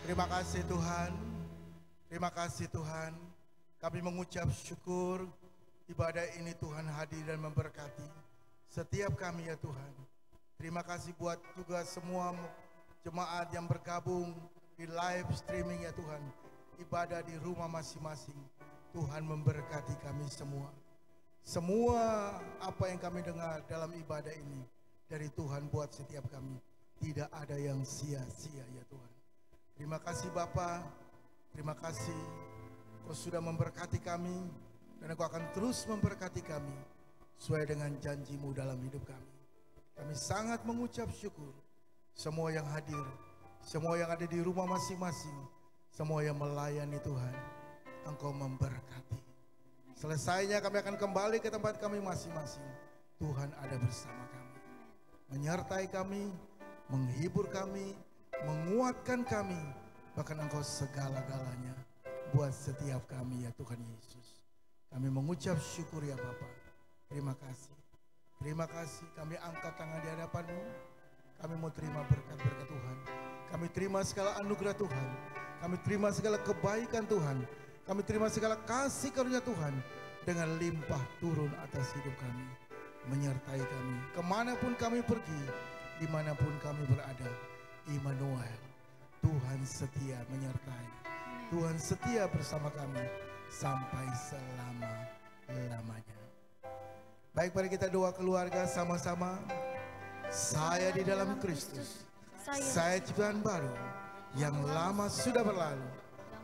Terima kasih Tuhan, terima kasih Tuhan. Kami mengucap syukur ibadah ini Tuhan hadir dan memberkati setiap kami ya Tuhan. Terima kasih buat juga semua jemaat yang bergabung di live streaming ya Tuhan. Ibadah di rumah masing-masing. Tuhan memberkati kami semua. Semua apa yang kami dengar dalam ibadah ini dari Tuhan buat setiap kami. Tidak ada yang sia-sia ya Tuhan. Terima kasih Bapa, terima kasih Kau sudah memberkati kami dan Kau akan terus memberkati kami sesuai dengan janji-Mu dalam hidup kami. Kami sangat mengucap syukur semua yang hadir, semua yang ada di rumah masing-masing, semua yang melayani Tuhan, Engkau memberkati. Selesainya kami akan kembali ke tempat kami masing-masing. Tuhan ada bersama kami, menyertai kami, menghibur kami, menguatkan kami, bahkan Engkau segala-galanya buat setiap kami ya Tuhan Yesus. Kami mengucap syukur ya Bapa. Terima kasih. Terima kasih, kami angkat tangan di hadapan-Mu. Kami mau terima berkat-berkat Tuhan. Kami terima segala anugerah Tuhan. Kami terima segala kebaikan Tuhan. Kami terima segala kasih karunia Tuhan dengan limpah turun atas hidup kami. Menyertai kami kemanapun kami pergi, dimanapun kami berada. Immanuel, Tuhan setia menyertai, Tuhan setia bersama kami sampai selama-lamanya. Baik, mari kita doa keluarga sama-sama. Saya di dalam Kristus, saya ciptaan baru, Yang lama sudah berlalu,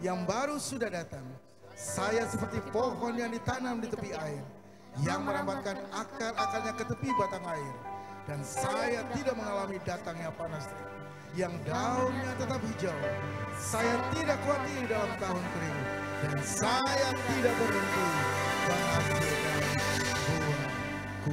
yang baru sudah datang. Saya seperti pohon yang ditanam di tepi air, yang merambatkan akar-akarnya ke tepi batang air. Dan saya tidak mengalami datangnya panas terik, yang daunnya tetap hijau. Saya tidak khawatir dalam tahun kering, dan saya tidak berhenti menghasilkan buah. Ku